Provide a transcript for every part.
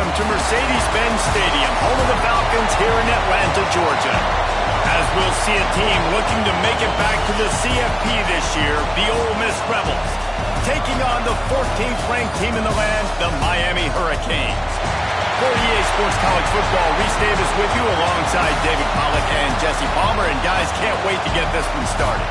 welcome to Mercedes-Benz Stadium, home of the Falcons here in Atlanta, Georgia. As we'll see a team looking to make it back to the CFP this year, the Ole Miss Rebels, taking on the 14th ranked team in the land, the Miami Hurricanes. For EA Sports College Football, Reese Davis with you alongside David Pollack and Jesse Palmer. And guys, can't wait to get this one started.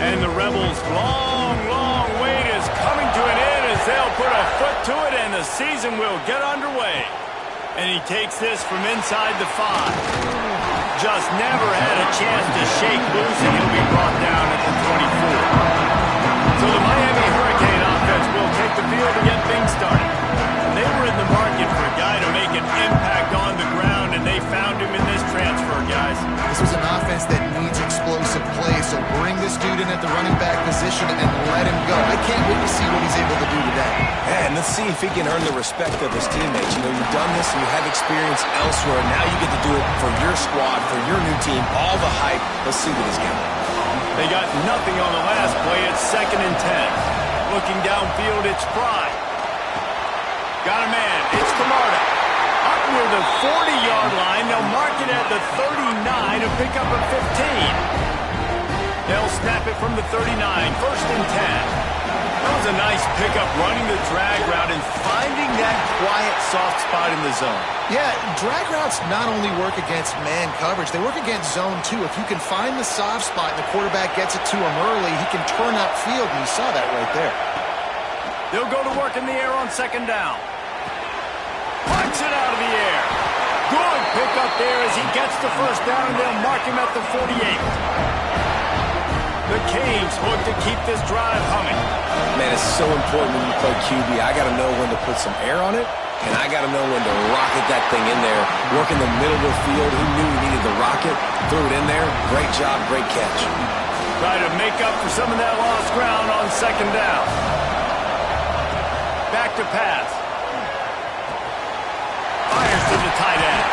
And the Rebels' long wait is coming to an end as they'll put a foot to it and the season will get underway. And he takes this from inside the 5. Just never had a chance to shake loose, and he'll be brought down at the 24. So the Miami Hurricane offense will take the field to get things started. They were in the market for a guy to make an impact on the ground, and they found him in this transfer, guys. This was an offense that needs explosive play, so bring this dude in at the running back position and let him go. I can't wait to see what he's able to do today. And let's see if he can earn the respect of his teammates. You know, you've done this and you have experience elsewhere. Now you get to do it for your squad, for your new team, all the hype. Let's see what he's got. They got nothing on the last play. It's 2nd and 10. Looking downfield, it's Fry. Got a man. It's Camarda. Up near the 40-yard line. They'll mark it at the 39 to pick up a 15. They'll snap it from the 39. 1st and 10. That was a nice pickup, running the drag route and finding that quiet, soft spot in the zone. Yeah, drag routes not only work against man coverage, they work against zone too. If you can find the soft spot and the quarterback gets it to him early, he can turn upfield, and you saw that right there. They'll go to work in the air on 2nd down. Punch it out of the air. Good pickup there as he gets the 1st down, and they'll mark him at the 48. The Canes look to keep this drive humming. Man, it's so important when you play QB. I got to know when to put some air on it, and I got to know when to rocket that thing in there. Work in the middle of the field. He knew he needed the rocket. Threw it in there. Great job, great catch. Try to make up for some of that lost ground on 2nd down. Back to pass. Fires to the tight end.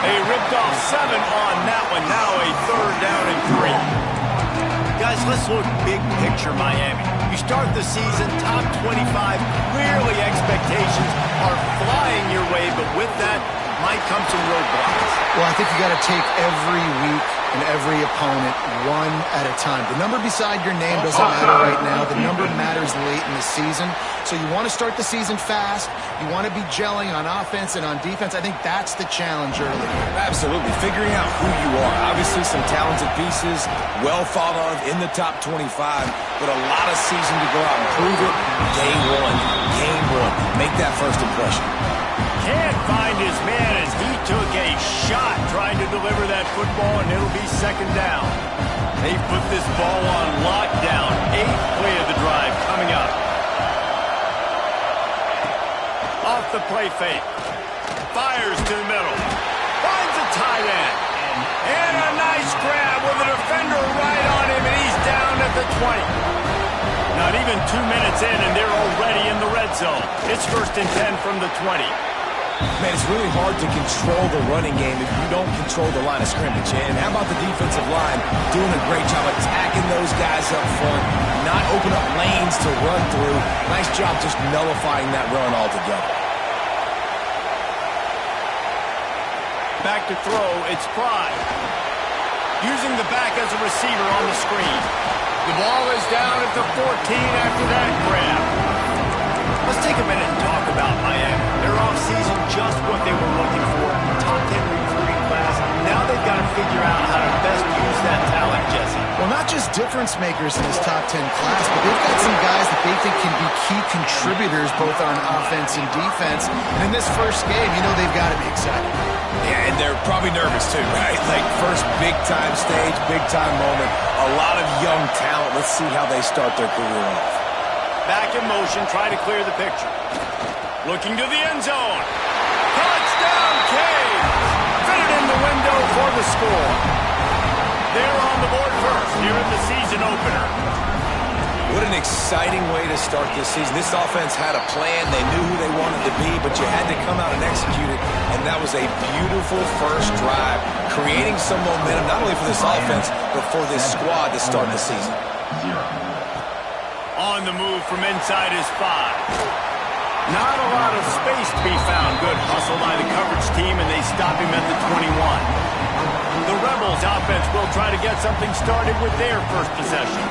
They ripped off 7 on that one. Now a 3rd down and 3. Guys, let's look big picture Miami. You start the season top 25. Clearly expectations are flying your way, but with that might come some roadblocks. Well, I think you got to take every week and every opponent one at a time. The number beside your name doesn't matter right now. The number matters late in the season. So you want to start the season fast. You want to be gelling on offense and on defense. I think that's the challenge early. Absolutely. Figuring out who you are. Obviously some talented pieces, well thought of in the top 25, but a lot of season to go out and prove it. Game one. Make that first impression. Can't find his man as he took a shot trying to deliver that football, and it'll be 2nd down. They put this ball on lockdown. 8th play of the drive coming up. Off the play fake. Fires to the middle. Finds a tight end. And a nice grab with a defender right on him, and he's down at the 20. Not even 2 minutes in, and they're already in the red zone. It's 1st and 10 from the 20. Man, it's really hard to control the running game if you don't control the line of scrimmage. And how about the defensive line doing a great job attacking those guys up front, not open up lanes to run through. Nice job just nullifying that run altogether. Back to throw, it's Pride. Using the back as a receiver on the screen. The ball is down at the 14 after that grab. Let's take a minute and talk about Miami. Their offseason, just what they were looking for. Top 10 recruiting class. Now they've got to figure out how to best use that talent, Jesse. Well, not just difference makers in this top 10 class, but they've got some guys that they think can be key contributors both on offense and defense. And in this first game, you know they've got to be excited. Yeah, and they're probably nervous too, right? Like first big-time stage, big-time moment. A lot of young talent. Let's see how they start their career off. Back in motion, try to clear the picture. Looking to the end zone. Touchdown, Cade! Fitted in the window for the score. They're on the board first here in the season opener. What an exciting way to start this season. This offense had a plan. They knew who they wanted to be, but you had to come out and execute it. And that was a beautiful first drive, creating some momentum, not only for this offense, but for this squad to start the season. On the move from inside his 5. Not a lot of space to be found. Good hustle by the coverage team, and they stop him at the 21. The Rebels offense will try to get something started with their first possession.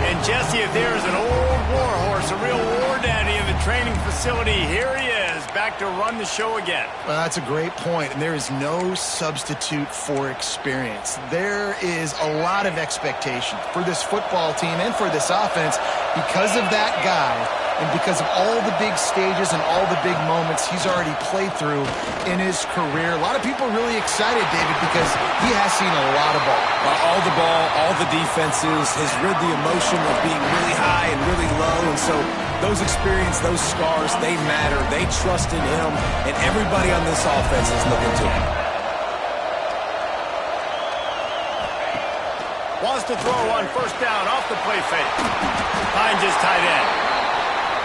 And Jesse, if there's an old war horse, a real war daddy in the training facility, here he is, back to run the show again. Well, that's a great point, and there is no substitute for experience. There is a lot of expectation for this football team and for this offense because of that guy and because of all the big stages and all the big moments he's already played through in his career. A lot of people are really excited, David, because he has seen a lot of ball. All the ball, all the defenses, has rid the emotion of being really high and really low, and so those experiences, those scars, they matter. They trust in him, and everybody on this offense is looking to him. Wants to throw on first down off the play fake. Finds his tight end.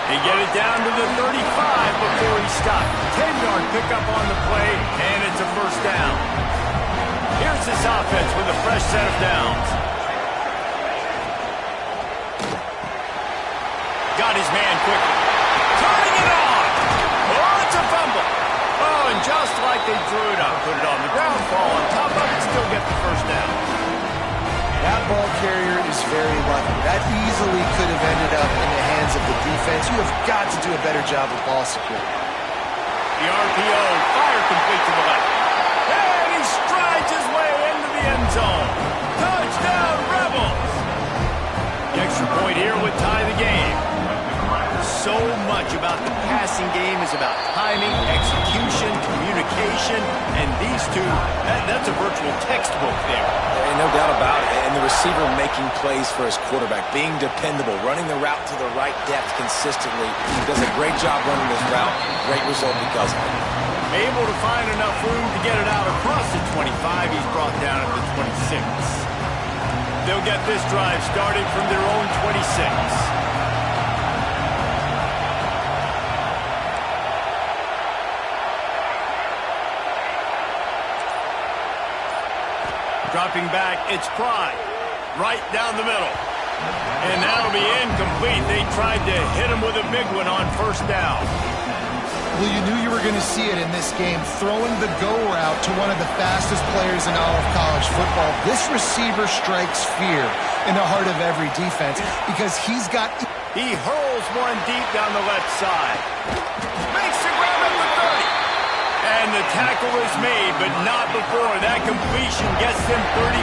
They get it down to the 35 before he stopped. 10-yard pickup on the play, and it's a first down. Here's this offense with a fresh set of downs. Got his man quickly. Turning it on. Oh, it's a fumble. Oh, and just like they drew it up, put it on the ground, fall on top of it, still get the first down. That ball carrier is very lucky. That easily could have ended up in the hands of the defense. You have got to do a better job of ball security. The RPO, fire complete to the left. And he strides his way into the end zone. Touchdown, Rebels! The extra point here would tie the game. So much about the passing game is about timing, execution, communication, and these two, that's a virtual textbook there. Ain't no doubt about it. And the receiver making plays for his quarterback, being dependable, running the route to the right depth consistently. He does a great job running this route. Great result because of it. Able to find enough room to get it out across the 25. He's brought down at the 26. They'll get this drive started from their own 26. Dropping back, it's Pride. Right down the middle. And that'll be incomplete. They tried to hit him with a big one on first down. Well, you knew you were going to see it in this game, throwing the go route to one of the fastest players in all of college football. This receiver strikes fear in the heart of every defense because he's got... He hurls one deep down the left side. Makes the grab at the 30. And the tackle is made, but not before. That completion gets them 30+.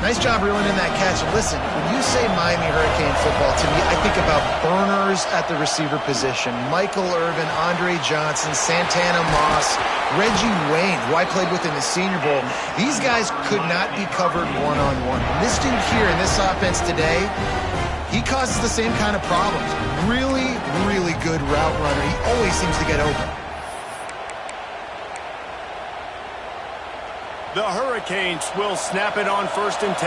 Now Nice job reeling in that catch. And listen, when you say Miami Hurricane football, to me, I think about burners at the receiver position. Michael Irvin, Andre Johnson, Santana Moss, Reggie Wayne, who I played with in the Senior Bowl. These guys could not be covered one-on-one. This dude here in this offense today, he causes the same kind of problems. Really, really good route runner. He always seems to get open. The Hurricanes will snap it on 1st and 10.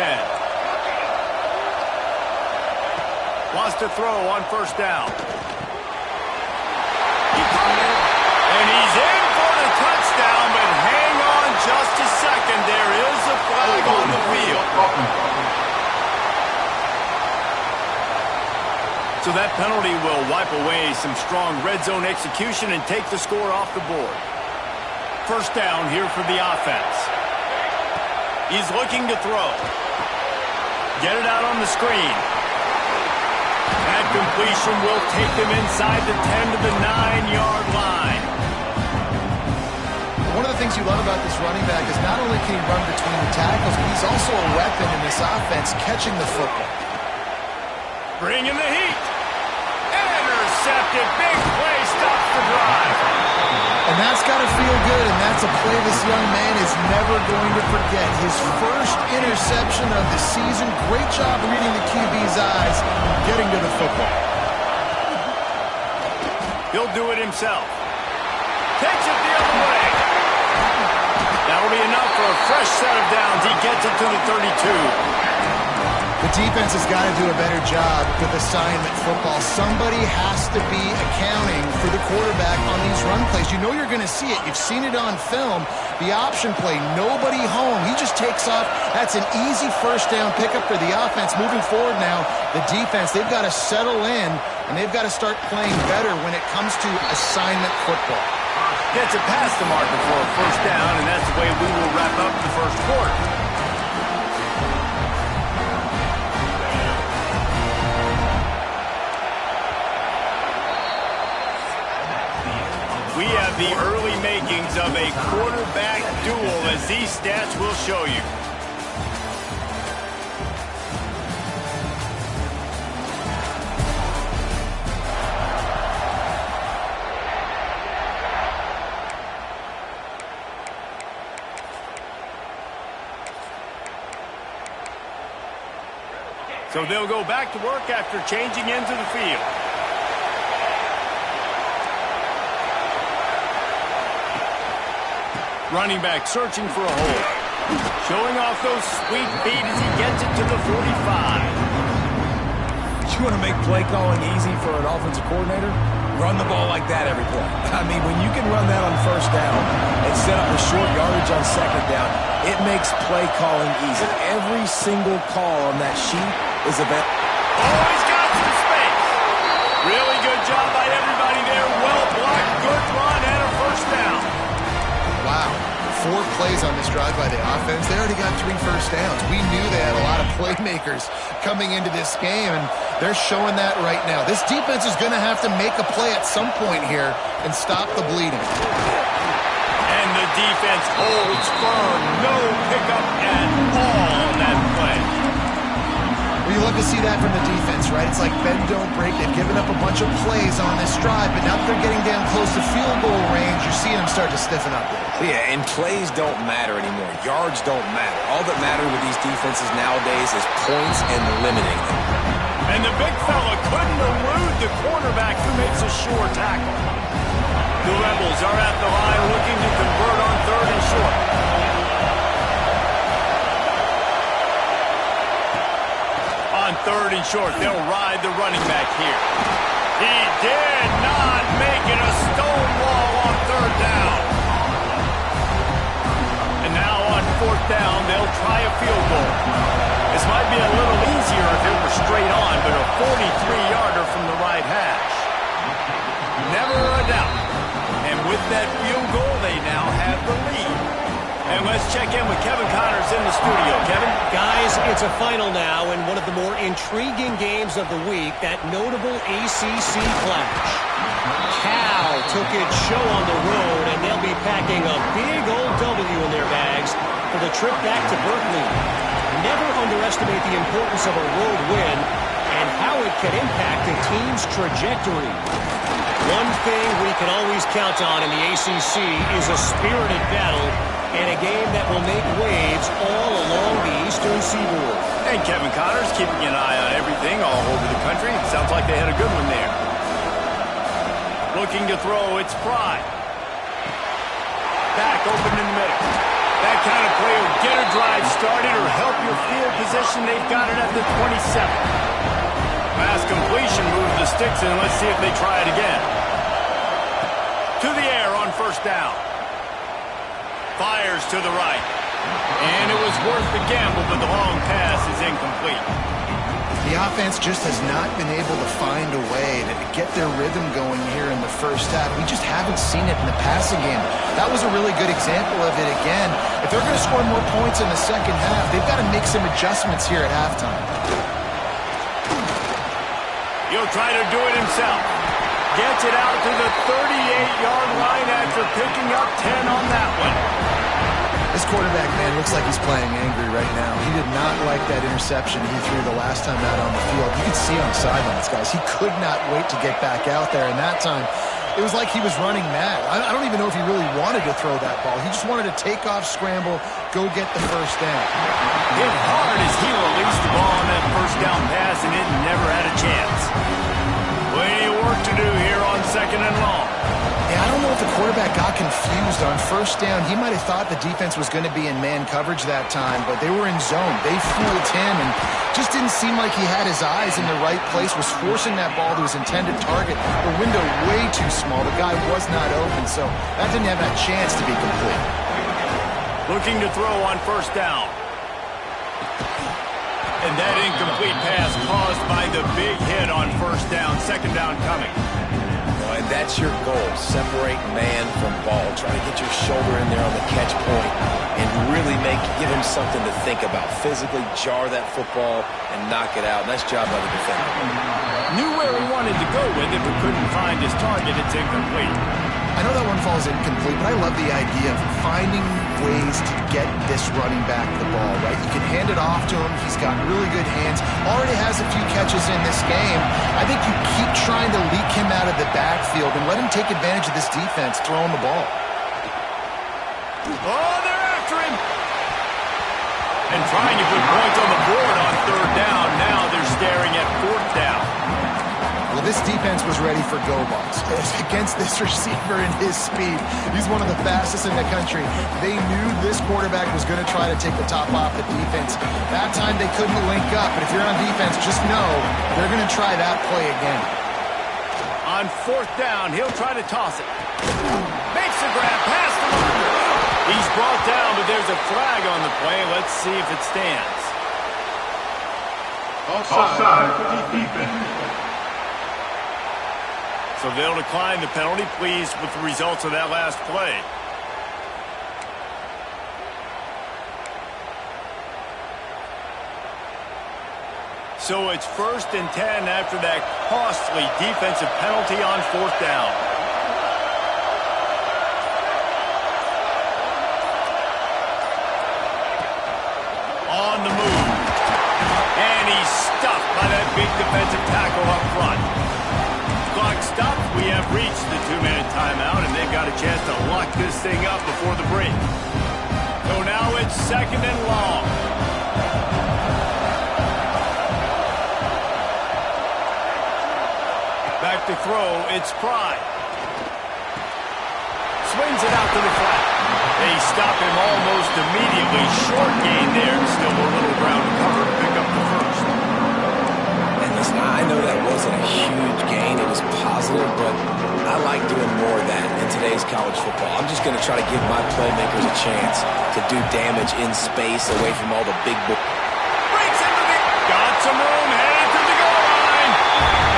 Wants to throw on 1st down. He caught it. And he's in for the touchdown, but hang on just a second. There is a flag on the field. So that penalty will wipe away some strong red zone execution and take the score off the board. 1st down here for the offense. He's looking to throw. Get it out on the screen. That completion will take them inside the 10 to the 9-yard line. One of the things you love about this running back is not only can he run between the tackles, but he's also a weapon in this offense catching the football. Bringing the heat. Intercepted. Big play. Stops the drive. And that's got to feel good, and that's a play this young man is never going to forget. His first interception of the season. Great job reading the QB's eyes, getting to the football. He'll do it himself. Takes it the other way. That'll be enough for a fresh set of downs. He gets it to the 32. The defense has got to do a better job with assignment football. Somebody has to be accounting for the quarterback on these run plays. You know you're going to see it. You've seen it on film. The option play, nobody home. He just takes off. That's an easy 1st down pickup for the offense. Moving forward now, the defense, they've got to settle in, and they've got to start playing better when it comes to assignment football. Gets it past the marker for a 1st down, and that's the way we will wrap up the 1st quarter. We have the early makings of a quarterback duel, as these stats will show you. So they'll go back to work after changing into the field. Running back searching for a hole. Showing off those sweet feet as he gets it to the 45. You want to make play calling easy for an offensive coordinator? Run the ball like that every play. I mean, when you can run that on 1st down and set up a short yardage on 2nd down, it makes play calling easy. Every single call on that sheet is a bet. Oh, he's got some space. Really good job by everybody there. Well blocked, good run, and a 1st down. Wow. 4 plays on this drive by the offense. They already got 3 1st downs. We knew they had a lot of playmakers coming into this game, and they're showing that right now. This defense is going to have to make a play at some point here and stop the bleeding. And the defense holds firm. No pickup at all on that play. Well, you love to see that from the defense, right? It's like bend, don't break. They've given up a bunch of plays on this drive, but now that they're getting down close to field goal range, you're seeing them start to stiffen up. Yeah, and plays don't matter anymore. Yards don't matter. All that matter with these defenses nowadays is points and limiting them. And the big fella couldn't elude the cornerback who makes a sure tackle. The Rebels are at the line looking to convert on 3rd and short. On 3rd and short, they'll ride the running back here. He did not make it a stonewall on 3rd down. And now on 4th down, they'll try a field goal. This might be a little easier if it were straight on, but a 43-yarder from the right hash. Never a doubt. And with that field goal, they now have the lead. And let's check in with Kevin Connors in the studio. Kevin? Guys, it's a final now in one of the more intriguing games of the week, that notable ACC clash. Cal took its show on the road, and they'll be packing a big old W in their bags for the trip back to Berkeley. never underestimate the importance of a road win and how it can impact a team's trajectory. One thing we can always count on in the ACC is a spirited battle and a game that will make waves all along the Eastern Seaboard. And Kevin Connors keeping an eye on everything all over the country. Sounds like they had a good one there. Looking to throw, it's Fry. Back open in the middle. That kind of play will get a drive started or help your field position. They've got it at the 27. Pass completion moves the sticks in. Let's see if they try it again. To the air on first down. Fires to the right. And it was worth the gamble, but the long pass is incomplete. The offense just has not been able to find a way to get their rhythm going here in the first half. We just haven't seen it in the passing game. That was a really good example of it again. If they're going to score more points in the second half, they've got to make some adjustments here at halftime. He'll try to do it himself. Gets it out to the 38-yard line after picking up 10 on that one. This quarterback, man, looks like he's playing angry right now. He did not like that interception he threw the last time out on the field. You could see on the sidelines, guys. He could not wait to get back out there, and that time it was like he was running mad. I don't even know if he really wanted to throw that ball. He just wanted to take off, scramble, go get the first down. Hit hard as he released the ball on that first down pass, and it never had a chance. Plenty of work to do here on second and long. Yeah, I don't know if the quarterback got confused on first down. He might have thought the defense was going to be in man coverage that time, but they were in zone. They fooled him and just didn't seem like he had his eyes in the right place, was forcing that ball to his intended target. The window way too small. The guy was not open, so that didn't have that chance to be complete. Looking to throw on first down. And that incomplete pass caused by the big hit on first down. Second down coming. And that's your goal. Separate man from ball. Try to get your shoulder in there on the catch point and really give him something to think about. Physically jar that football and knock it out. Nice job by the defender. Knew where he wanted to go with it, but couldn't find his target. It's incomplete. I know that one falls incomplete, but I love the idea of finding ways to get this running back the ball, right? You can hand it off to him. He's got really good hands. Already has a few catches in this game. I think you keep trying to leak him out of the backfield and let him take advantage of this defense throwing the ball. Oh, they're after him. And trying to put points on the board on third down. Now they're staring at fourth down. Well, this defense was ready for go balls. Against this receiver and his speed, he's one of the fastest in the country. They knew this quarterback was going to try to take the top off the defense. That time they couldn't link up, but if you're on defense, just know they're going to try that play again. On fourth down, he'll try to toss it. Makes the grab, pass to Martin. He's brought down, but there's a flag on the play. Let's see if it stands. Offside for the defense. So they'll decline the penalty. Pleased with the results of that last play. So it's 1st and 10 after that costly defensive penalty on fourth down. On the move. And he's stuffed by that big defensive tackle up front. Clock stopped. We have reached the 2-minute timeout, and they've got a chance to lock this thing up before the break. So now it's second and long. Back to throw. It's Fry. Swings it out to the flat. They stop him almost immediately. Short gain there. Still a little ground to cover. Pick up the first. Listen, I know that wasn't a huge gain. It was positive, but I like doing more of that in today's college football. I'm just going to try to give my playmakers a chance to do damage in space away from all the big boys. Breaks into the... Got some room, headed to the goal line.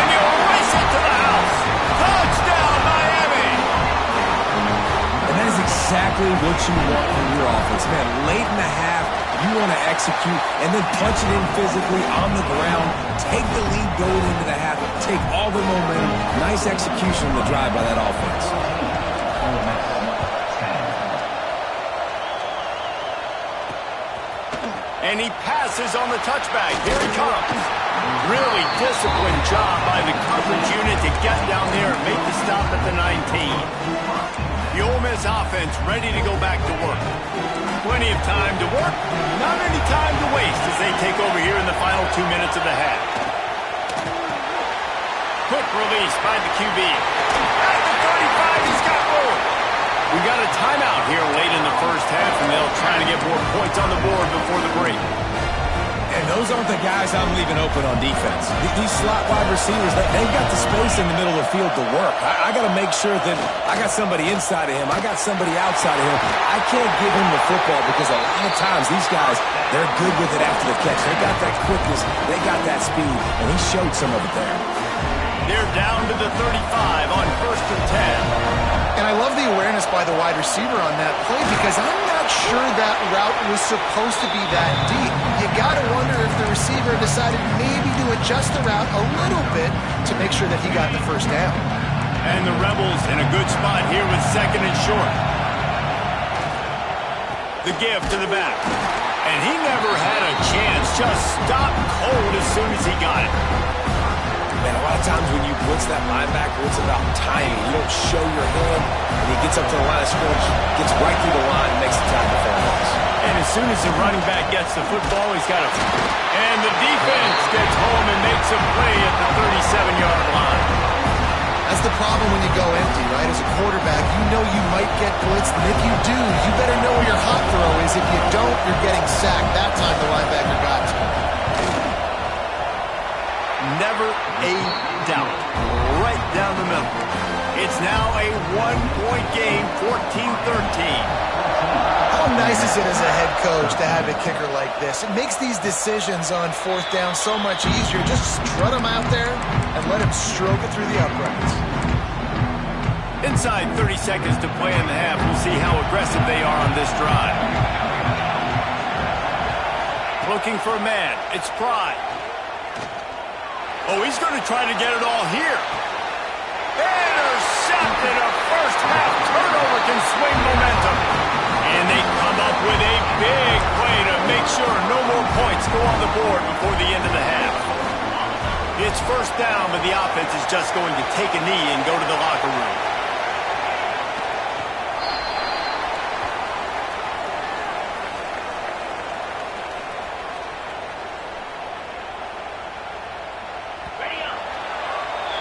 And you'll race it to the house. Touchdown, Miami. And that is exactly what you want from your offense. Man, late in the half, you want to execute and then punch it in physically on the ground. Take the lead going into the half. Take all the momentum. Nice execution on the drive by that offense. And he passes on the touchback. Here he comes. Really disciplined job by the coverage unit to get down there and make the stop at the 19. The Ole Miss offense ready to go back to work. Plenty of time to work, not any time to waste as they take over here in the final 2 minutes of the half. Quick release by the QB. At the 35, he's got more. We got a timeout here late in the first half, and they'll try to get more points on the board before the break. And those aren't the guys I'm leaving open on defense. These slot wide receivers, they've got the space in the middle of the field to work. I got to make sure that I got somebody inside of him. I got somebody outside of him. I can't give him the football because a lot of times these guys, they're good with it after the catch. They got that quickness. They got that speed, and he showed some of it there. They're down to the 35 on 1st and 10. And I love the awareness by the wide receiver on that play because I'm not sure that route was supposed to be that deep. You got to wonder if the receiver decided maybe to adjust the route a little bit to make sure that he got the first down. And the Rebels in a good spot here with 2nd and short. The give to the back. And he never had a chance. Just stopped cold as soon as he got it. Man, a lot of times when you blitz that linebacker, it's about timing. You don't show your hand, and he gets up to the line of scrimmage, gets right through the line, and makes the tackle for a loss. And as soon as the running back gets the football, he's got to... And the defense gets home and makes a play at the 37-yard line. That's the problem when you go empty, right? As a quarterback, you know you might get blitzed, and if you do, you better know where your hot throw is. If you don't, you're getting sacked. That time the linebacker got to. Never a doubt. Right down the middle. It's now a one-point game, 14-13. How nice is it as a head coach to have a kicker like this? It makes these decisions on 4th down so much easier. Just strut him out there and let him stroke it through the uprights. Inside 30 seconds to play in the half. We'll see how aggressive they are on this drive. Looking for a man. It's Pride. Oh, he's going to try to get it all here. Intercepted. A first-half turnover can swing momentum. And they come up with a big play to make sure no more points go on the board before the end of the half. It's 1st down, but the offense is just going to take a knee and go to the locker room.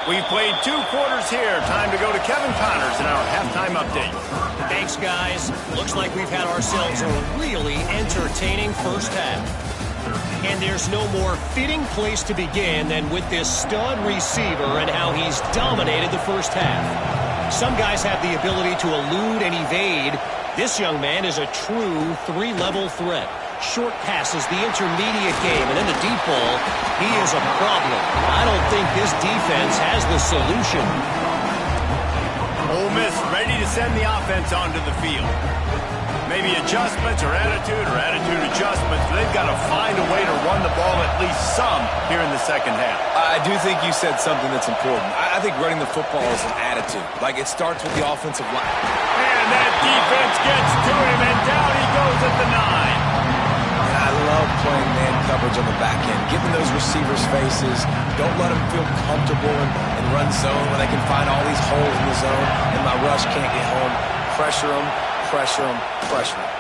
We've played 2 quarters here. Time to go to Kevin Connors in our halftime update. Thanks, guys. Looks like we've had ourselves a really entertaining first half. And there's no more fitting place to begin than with this stud receiver and how he's dominated the first half. Some guys have the ability to elude and evade. This young man is a true 3-level threat. Short passes, the intermediate game, and then the deep ball. He is a problem. I don't think this defense has the solution. Ole Miss ready to send the offense onto the field. Maybe adjustments or attitude adjustments. They've got to find a way to run the ball at least some here in the second half. I do think you said something that's important. I think running the football is an attitude. Like, it starts with the offensive line. And that defense gets to him, and down he goes at the 9. I love playing man coverage on the back end, giving those receivers faces. Don't let them feel comfortable and run zone when they can find all these holes in the zone and my rush can't get home. Pressure them, pressure them, pressure them.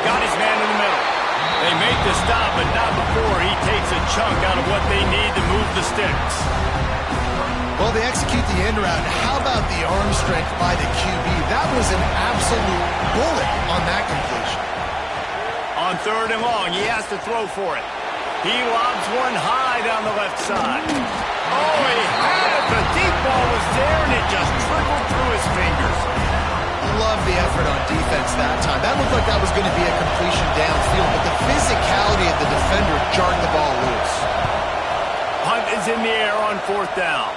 Got his man in the middle. They make the stop, but not before he takes a chunk out of what they need to move the sticks. Well, they execute the end route. How about the arm strength by the QB? That was an absolute bullet on that completion. On 3rd and long, he has to throw for it. He lobs one high down the left side. Oh, he had it. The deep ball was there, and it just trickled through his fingers. Love the effort on defense that time. That looked like that was going to be a completion downfield, but the physicality of the defender jarred the ball loose. Hunt is in the air on 4th down.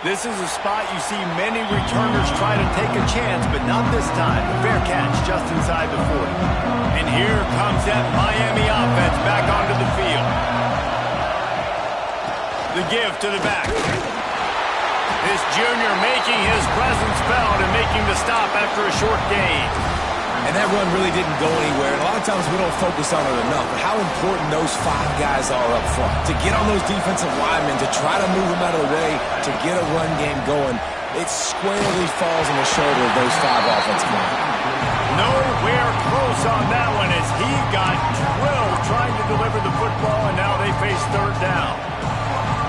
This is a spot you see many returners try to take a chance, but not this time. A fair catch just inside the 40. And here comes that Miami offense back onto the field. The give to the back. This junior making his presence felt and making the stop after a short gain. And that run really didn't go anywhere. And a lot of times we don't focus on it enough, but how important those 5 guys are up front. To get on those defensive linemen, to try to move them out of the way, to get a run game going, it squarely falls on the shoulder of those 5 offensive linemen. Nowhere close on that one as he got drilled trying to deliver the football, and now they face third down.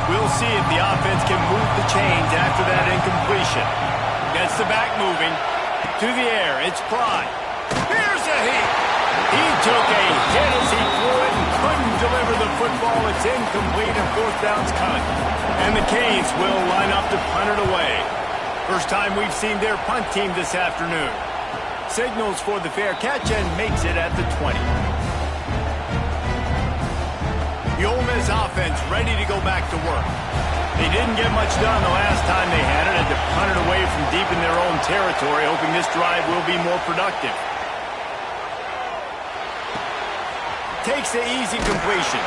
We'll see if the offense can move the chains after that incompletion. Gets the back moving. To the air, it's Pride. Here's a heat. He took a hit as he threw it and couldn't deliver the football. It's incomplete and fourth down's coming. And the Canes will line up to punt it away. First time we've seen their punt team this afternoon. Signals for the fair catch and makes it at the 20. The Ole Miss offense ready to go back to work. They didn't get much done the last time they had it, and to punt it away from deep in their own territory, hoping this drive will be more productive. Takes the easy completion,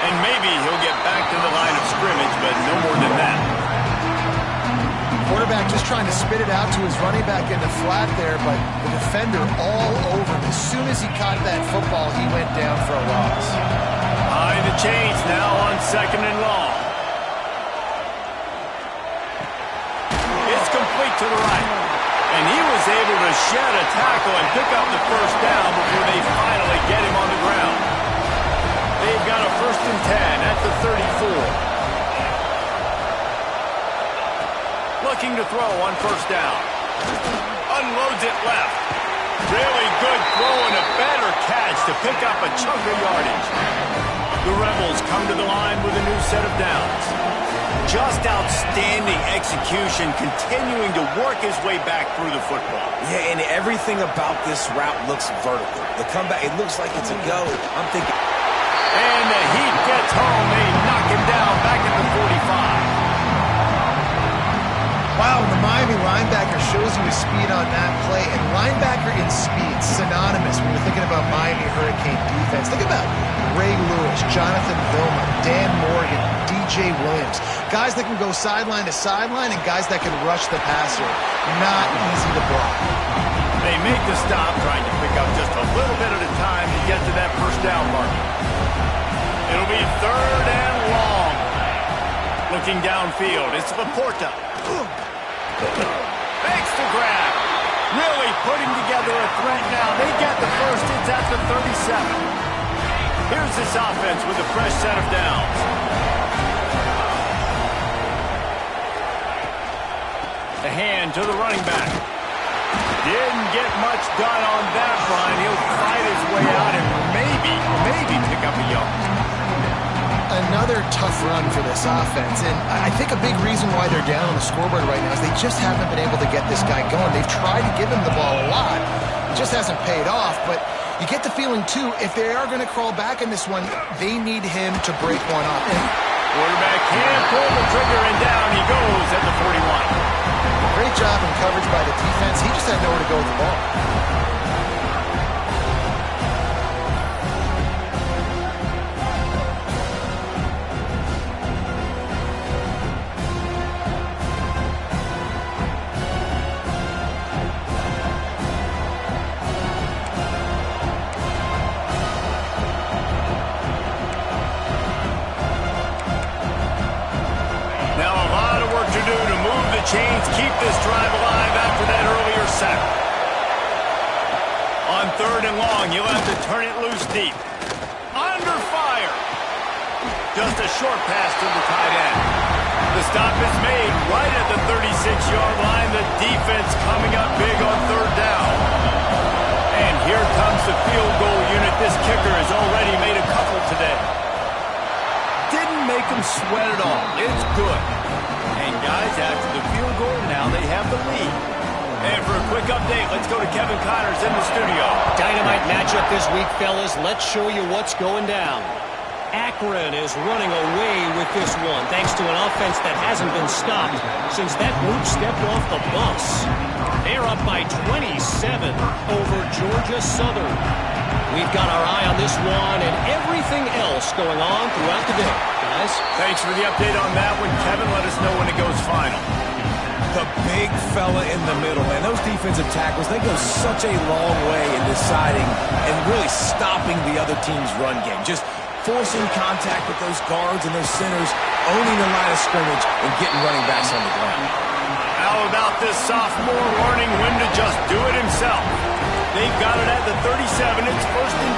and maybe he'll get back to the line of scrimmage, but no more than that. Quarterback just trying to spit it out to his running back in the flat there, but the defender all over him. As soon as he caught that football, he went down for a loss. High the chains now on second and long. It's complete to the right. And he was able to shed a tackle and pick up the first down before they finally get him on the ground. They've got a 1st and 10 at the 34. Looking to throw on first down. Unloads it left. Really good throw and a better catch to pick up a chunk of yardage. The Rebels come to the line with a new set of downs. Just outstanding execution, continuing to work his way back through the football. Yeah, and everything about this route looks vertical. The comeback, it looks like it's a go. I'm thinking. And the Heat gets home. They knock him down back at the 45. Wow, the Miami linebacker shows you his speed on that play, and linebacker in speed, synonymous when you're thinking about Miami Hurricane defense. Think about Ray Lewis, Jonathan Vilma, Dan Morgan, DJ Williams. Guys that can go sideline to sideline and guys that can rush the passer. Not easy to block. They make the stop, trying to pick up just a little bit at a time to get to that first down mark. It'll be third and long. Looking downfield, it's Laporta. Makes the grab. Really putting together a threat now. They get the first. It's at the 37. Here's this offense with a fresh set of downs. The hand to the running back. Didn't get much done on that run. He'll fight his way out and maybe pick up a yard. Another tough run for this offense, and I think a big reason why they're down on the scoreboard right now is they just haven't been able to get this guy going. They've tried to give him the ball a lot. It just hasn't paid off, but you get the feeling, too, if they are going to crawl back in this one, they need him to break one up. And quarterback can't pull the trigger, and down he goes at the 41. Great job in coverage by the defense. He just had nowhere to go with the ball. Chains keep this drive alive after that earlier sack. On third and long, you'll have to turn it loose deep. Under fire. Just a short pass to the tight end. The stop is made right at the 36-yard line. The defense coming up big on third down. And here comes the field goal unit. This kicker has already made a couple today. Didn't make him sweat at all. It's good. And guys, after the field goal, now they have the lead. And for a quick update, let's go to Kevin Connors in the studio. Dynamite matchup this week, fellas. Let's show you what's going down. Akron is running away with this one, thanks to an offense that hasn't been stopped since that group stepped off the bus. They're up by 27 over Georgia Southern. We've got our eye on this one and everything else going on throughout the day. Guys? Thanks for the update on that one, Kevin. Let us know when it goes final. The big fella in the middle, man. Those defensive tackles, they go such a long way in deciding and really stopping the other team's run game. Just forcing contact with those guards and those centers, owning the line of scrimmage, and getting running backs on the ground. How about this sophomore learning when to just do it himself? They've got it at the 37. It's 1st and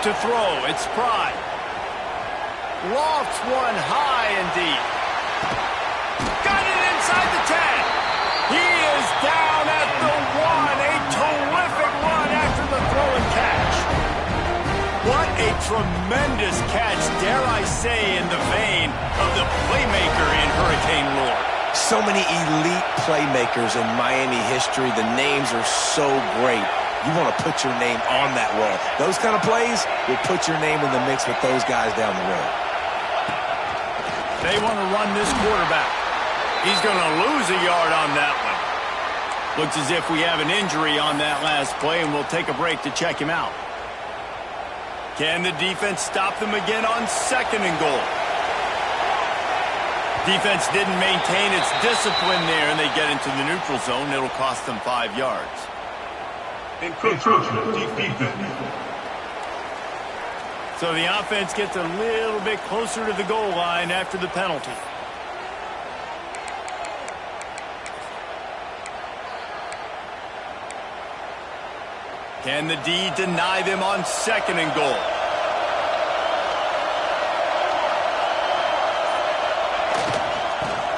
10. To throw, it's Pride. Lofts one high and deep. Got it inside the 10. He is down at the 1. A terrific run after the throw and catch. What a tremendous catch, dare I say, in the vein of the playmaker in Hurricane Lure. So many elite playmakers in Miami history. The names are so great. You want to put your name on that wall. Those kind of plays will put your name in the mix with those guys down the road. They want to run this quarterback. He's going to lose a yard on that one. Looks as if we have an injury on that last play, and we'll take a break to check him out. Can the defense stop them again on 2nd and goal? Defense didn't maintain its discipline there, and they get into the neutral zone. It'll cost them 5 yards. Encroachment defense. So the offense gets a little bit closer to the goal line after the penalty. Can the D deny them on 2nd and goal?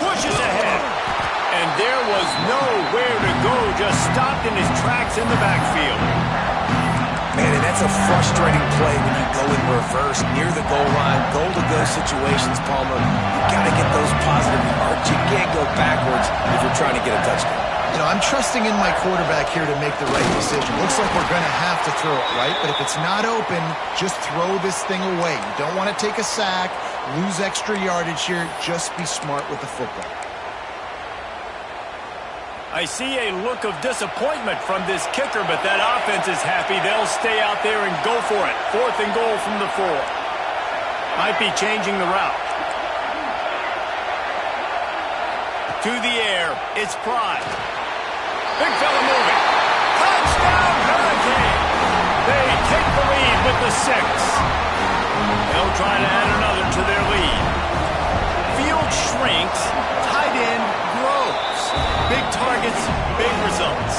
Pushes ahead. And there was nowhere to go, just stopped in his tracks in the backfield. Man, and that's a frustrating play when you go in reverse near the goal line, goal-to-go situations, Palmer. You got to get those positive yards. You can't go backwards if you're trying to get a touchdown. You know, I'm trusting in my quarterback here to make the right decision. Looks like we're going to have to throw it, right? But if it's not open, just throw this thing away. You don't want to take a sack, lose extra yardage here. Just be smart with the football. I see a look of disappointment from this kicker, but that offense is happy. They'll stay out there and go for it. 4th and goal from the 4. Might be changing the route. To the air, it's Pride. Big fella moving. Touchdown, Hurricane. They take the lead with the 6. They'll try to add another to their lead. Field shrinks, tight end grows. Big targets, big results.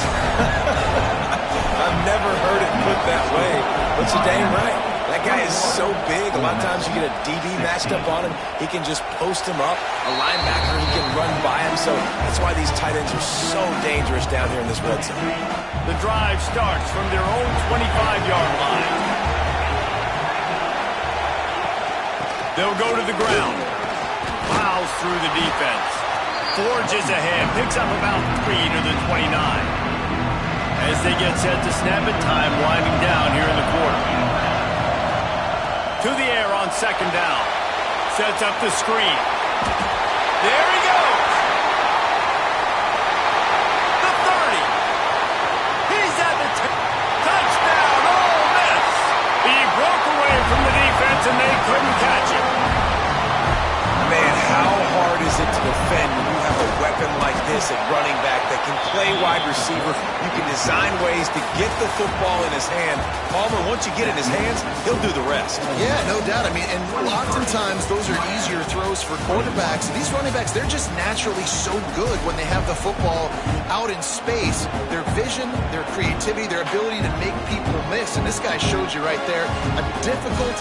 I've never heard it put that way, but you're dang right. That guy is so big. A lot of times you get a DB matched up on him. He can just post him up. A linebacker, he can run by him. So that's why these tight ends are so dangerous down here in this red zone. The drive starts from their own 25-yard line. They'll go to the ground. Plows through the defense. Forges ahead. Picks up about 3 to the 29. As they get set to snap it, time winding down here in the quarter. To the air on 2nd down. Sets up the screen. There he goes. The 30. He's at the 10. Touchdown, Ole Miss. He broke away from the defense and they couldn't catch him. Man, how hard is it to defend when you have a weapon like this at running back that can play wide receiver? You can design ways to get the football in his hand. Palmer, once you get it in his hands, he'll do the rest. Yeah, no doubt. I mean, and oftentimes those are easier throws for quarterbacks. These running backs, they're just naturally so good when they have the football out in space. Their vision, their creativity, their ability to make people miss. And this guy showed you right there, a difficult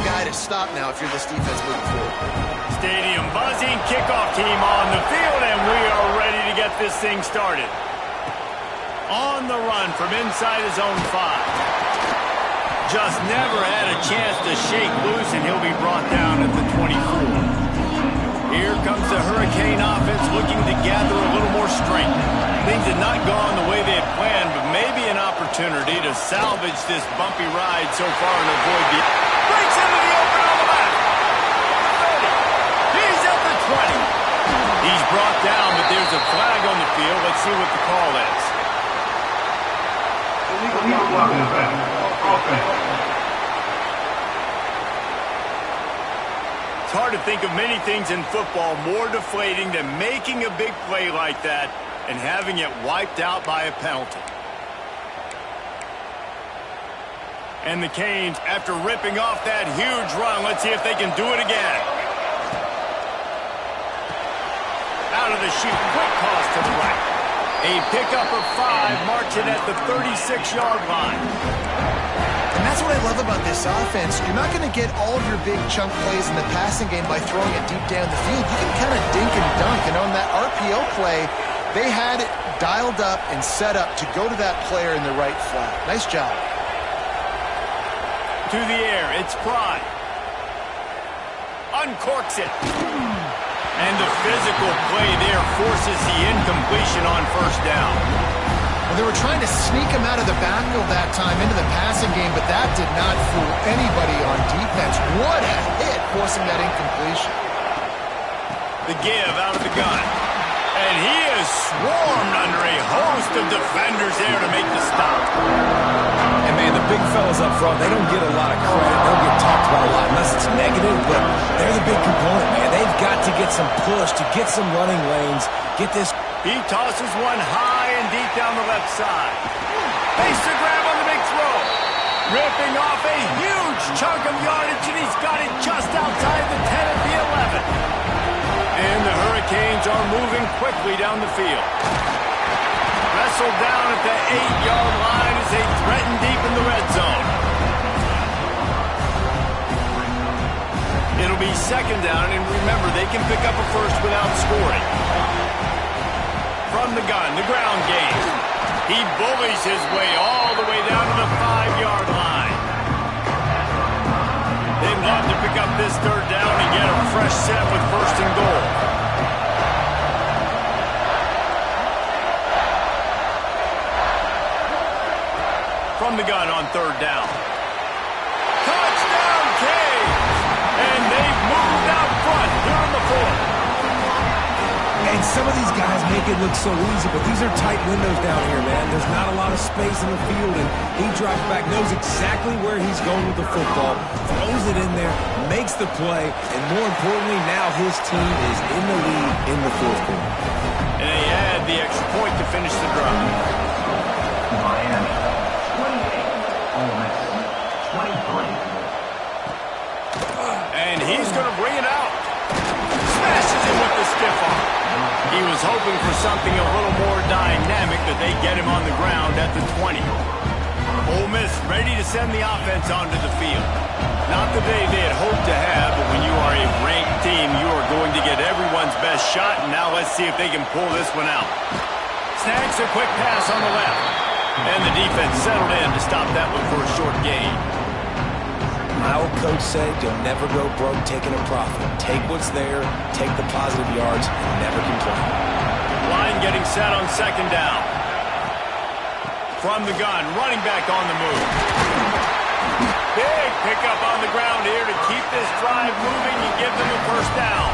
guy to stop now if you're this defense moving forward. Stadium buzzing, kickoff team on the field, and we are ready to get this thing started. On the run from inside his own 5. Just never had a chance to shake loose, and he'll be brought down at the 24. Here comes the Hurricane offense looking to gather a little more strength. Things had not gone the way they had planned, but maybe an opportunity to salvage this bumpy ride so far and avoid the... Breaks into the open on the back. 30. He's at the 20. He's brought down, but there's a flag on the field. Let's see what the call is. Illegal blocking the back. Offense. It's hard to think of many things in football more deflating than making a big play like that and having it wiped out by a penalty. And the Canes, after ripping off that huge run, let's see if they can do it again. Out of the chute, quick toss to the right. A pickup of 5, marching at the 36-yard line. And that's what I love about this offense. You're not going to get all of your big chunk plays in the passing game by throwing it deep down the field. You can kind of dink and dunk. And on that RPO play, they had it dialed up and set up to go to that player in the right flat. Nice job. To the air, it's Pride. Uncorks it. And the physical play there forces the incompletion on first down. Well, they were trying to sneak him out of the backfield that time into the passing game, but that did not fool anybody on defense. What a hit, forcing that incompletion. The give out of the gun. And he is swarmed under a host of defenders there to make the stop. And, man, the big fellas up front, they don't get a lot of credit. They'll get talked about a lot unless it's negative, but they're the big component, man. They've got to get some push, to get some running lanes, get this. He tosses one high and deep down the left side. Makes the grab on the big throw. Ripping off a huge chunk of yardage, and he's got it just outside the 10 of the 11. And the Hurricanes are moving quickly down the field. Wrestled down at the 8-yard line as they threaten deep in the red zone. It'll be second down, and remember, they can pick up a first without scoring. From the gun, the ground game. He bullies his way all the way down to the 5-yard line. They'd love to pick up this third down and get a fresh set with first and goal. From the gun on third down. Touchdown, Canes! And they've moved out front here in the fourth. And some of these guys make it look so easy, but these are tight windows down here, man. There's not a lot of space in the field, and he drops back, knows exactly where he's going with the football, throws it in there, makes the play, and more importantly, now his team is in the lead in the fourth quarter. And they add the extra point to finish the drive. Miami, 28. Ole Miss, 23. And he's going to bring it out. Smashes it with the stiff arm. He was hoping for something a little more dynamic, but they get him on the ground at the 20. Ole Miss ready to send the offense onto the field. Not the day they had hoped to have, but when you are a ranked team, you are going to get everyone's best shot, and now let's see if they can pull this one out. Snags a quick pass on the left, and the defense settled in to stop that one for a short gain. My old coach said you'll never go broke taking a profit. Take what's there, take the positive yards, and never complain. Line getting set on second down. From the gun, running back on the move. Big pickup on the ground here to keep this drive moving and give them a first down.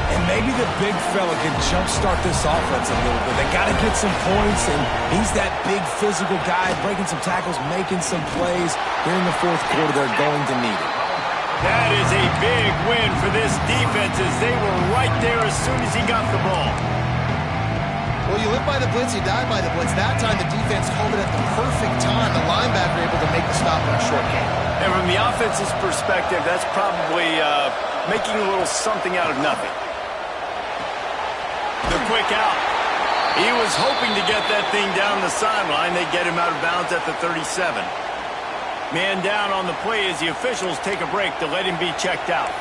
And maybe the big fella can jumpstart this offense a little bit. They got to get some points, and he's that big physical guy, breaking some tackles, making some plays. Here in the fourth quarter, they're going to need it. That is a big win for this defense as they were right there as soon as he got the ball. Well, you live by the blitz, you die by the blitz. That time the defense called it at the perfect time. The linebacker able to make the stop in a short game. And from the offense's perspective, that's probably making a little something out of nothing. The quick out. He was hoping to get that thing down the sideline. They get him out of bounds at the 37. Man down on the play as the officials take a break to let him be checked out.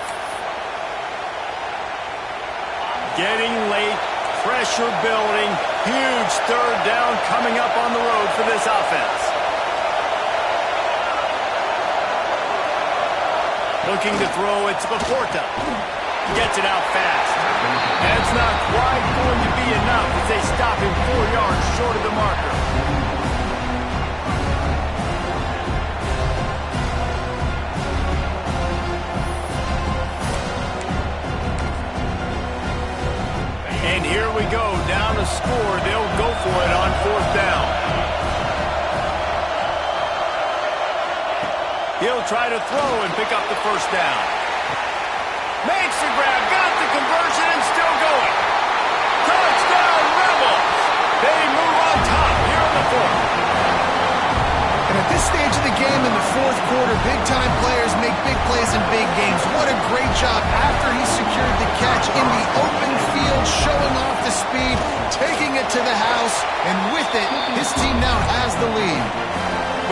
Getting late, pressure building, huge third down coming up on the road for this offense. Looking to throw, it's Laporta. Gets it out fast. That's not quite going to be enough as they stop him 4 yards short of the marker. And here we go, down to score. They'll go for it on fourth down. He'll try to throw and pick up the first down. Makes the grab, got the conversion, and still going. Touchdown, Rebels! They move on top here in the fourth. And at this stage of the game in the fourth quarter, big-time players make big plays in big games. What a great job after he secured the catch in the open field, showing off the speed, taking it to the house, and with it, his team now has the lead.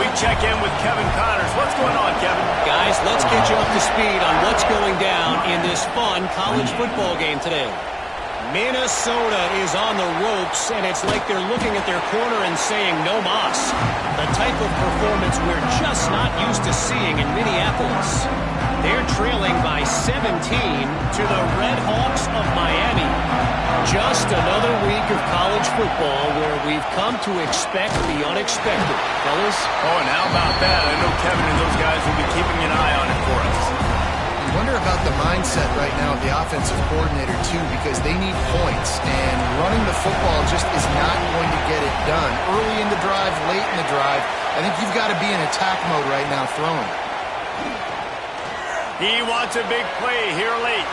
We check in with Kevin Connors. What's going on, Kevin? Guys, let's get you up to speed on what's going down in this fun college football game today. Minnesota is on the ropes, and it's like they're looking at their corner and saying, no mas. The type of performance we're just not used to seeing in Minneapolis. They're trailing by 17 to the Red Hawks of Miami. Just another week of college football where we've come to expect the unexpected. Fellas? Oh, and how about that? I know Kevin and those guys will be keeping an eye on it for us. I wonder about the mindset right now of the offensive coordinator, too, because they need points, and running the football just is not going to get it done. Early in the drive, late in the drive, I think you've got to be in attack mode right now throwing. He wants a big play here late.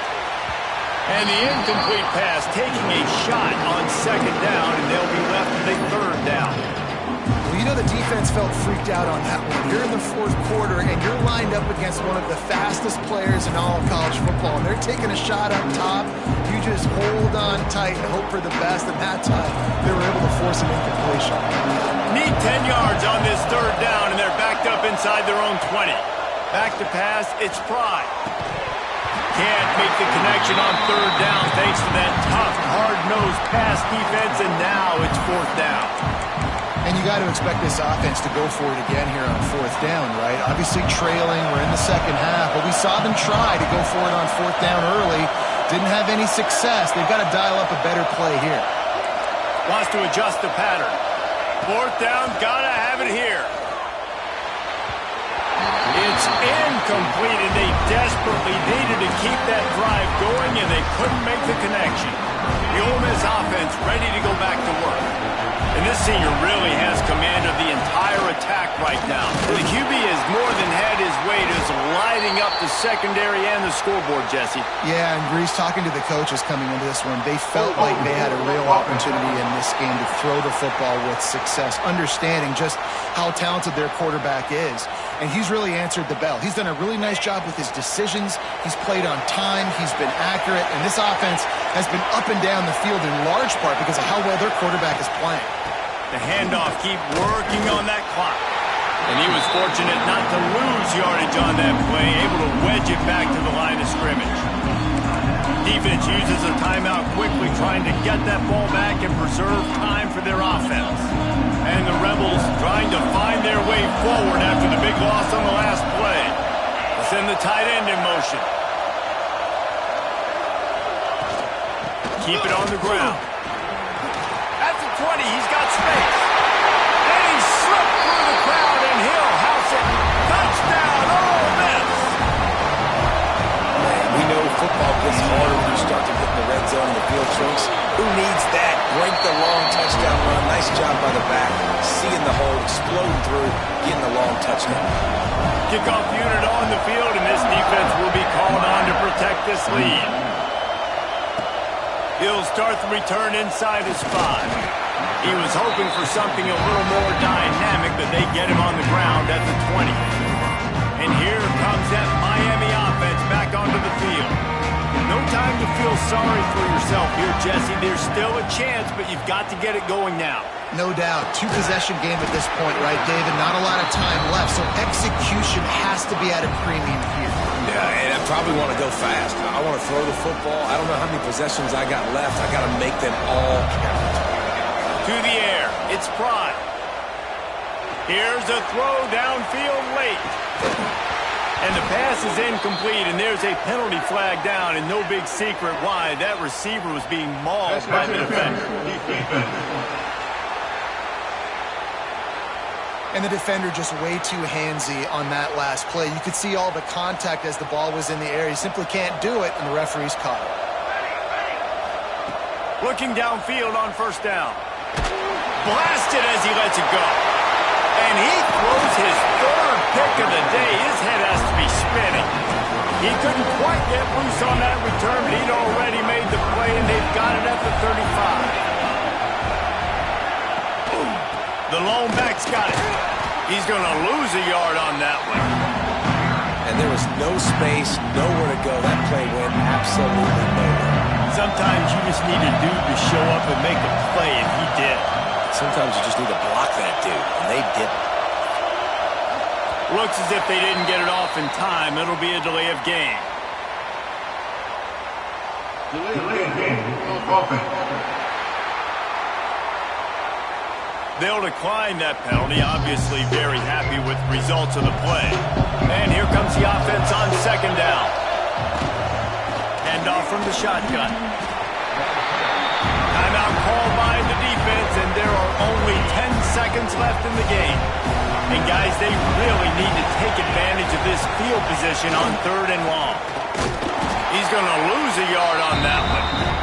And the incomplete pass taking a shot on second down, and they'll be left with a third down. Well, you know the defense felt freaked out on that one. You're in the fourth quarter, and you're lined up against one of the fastest players in all of college football, and they're taking a shot up top. You just hold on tight and hope for the best, and that time they were able to force an incompletion. Need 10 yards on this third down, and they're backed up inside their own 20. Back to pass, it's Fry. Can't make the connection on third down thanks to that tough, hard-nosed pass defense, and now it's fourth down. And you got to expect this offense to go for it again here on fourth down, right? Obviously trailing, we're in the second half, but we saw them try to go for it on fourth down early. Didn't have any success. They've got to dial up a better play here. Wants to adjust the pattern. Fourth down, gotta have it here. It's incomplete, and they desperately needed to keep that drive going, and they couldn't make the connection. The Ole Miss offense ready to go back to work. And this senior really has command of the entire attack right now. The QB has more than had his weight as lighting up the secondary and the scoreboard, Jesse. Yeah, and Grease, talking to the coaches coming into this one, they felt like they had a real opportunity in this game to throw the football with success, understanding just how talented their quarterback is. And he's really answered the bell. He's done a really nice job with his decisions. He's played on time. He's been accurate. And this offense has been up and down the field in large part because of how well their quarterback is playing. The handoff, keep working on that clock. And he was fortunate not to lose yardage on that play, able to wedge it back to the line of scrimmage. Defense uses a timeout quickly, trying to get that ball back and preserve time for their offense. And the Rebels trying to find their way forward after the big loss on the last play. They send the tight end in motion. Keep it on the ground. At the 20, he's got space. And he slipped through the crowd, and he'll house it. Touchdown, Ole Miss! We know football gets harder when you start to get in the red zone and the field shrinks. Who needs that? Break the long touchdown run. Nice job by the back. Seeing the hole, exploding through, getting the long touchdown. Kickoff unit on the field, and this defense will be called on to protect this lead. He'll start the return inside his 5. He was hoping for something a little more dynamic, but they get him on the ground at the 20. And here comes that Miami offense back onto the field. No time to feel sorry for yourself here, Jesse. There's still a chance, but you've got to get it going now. No doubt. Two-possession game at this point, right, David? Not a lot of time left, so execution has to be at a premium here. Yeah, and I probably want to go fast. I want to throw the football. I don't know how many possessions I got left. I got to make them all count. To the air. It's Prime. Here's a throw downfield late. And the pass is incomplete, and there's a penalty flag down, and no big secret why. That receiver was being mauled by the defender. And the defender just way too handsy on that last play. You could see all the contact as the ball was in the air. He simply can't do it, and the referee's caught it. Looking downfield on first down. Blasted as he lets it go. And he throws his third pick of the day. His head has to be spinning. He couldn't quite get loose on that return, but he'd already made the play, and they've got it at the 35. The lone back's got it. He's going to lose a yard on that one. And there was no space, nowhere to go. That play went absolutely nowhere. Sometimes you just need a dude to show up and make a play, and he did. Sometimes you just need to block that dude, and they didn't. Looks as if they didn't get it off in time. It'll be a delay of game. Delay of game. Offense. They'll decline that penalty. Obviously very happy with the results of the play. And here comes the offense on second down. Hand off from the shotgun. Timeout called by the defense, and there are only 10 seconds left in the game. And guys, they really need to take advantage of this field position on 3rd and long. He's going to lose a yard on that one.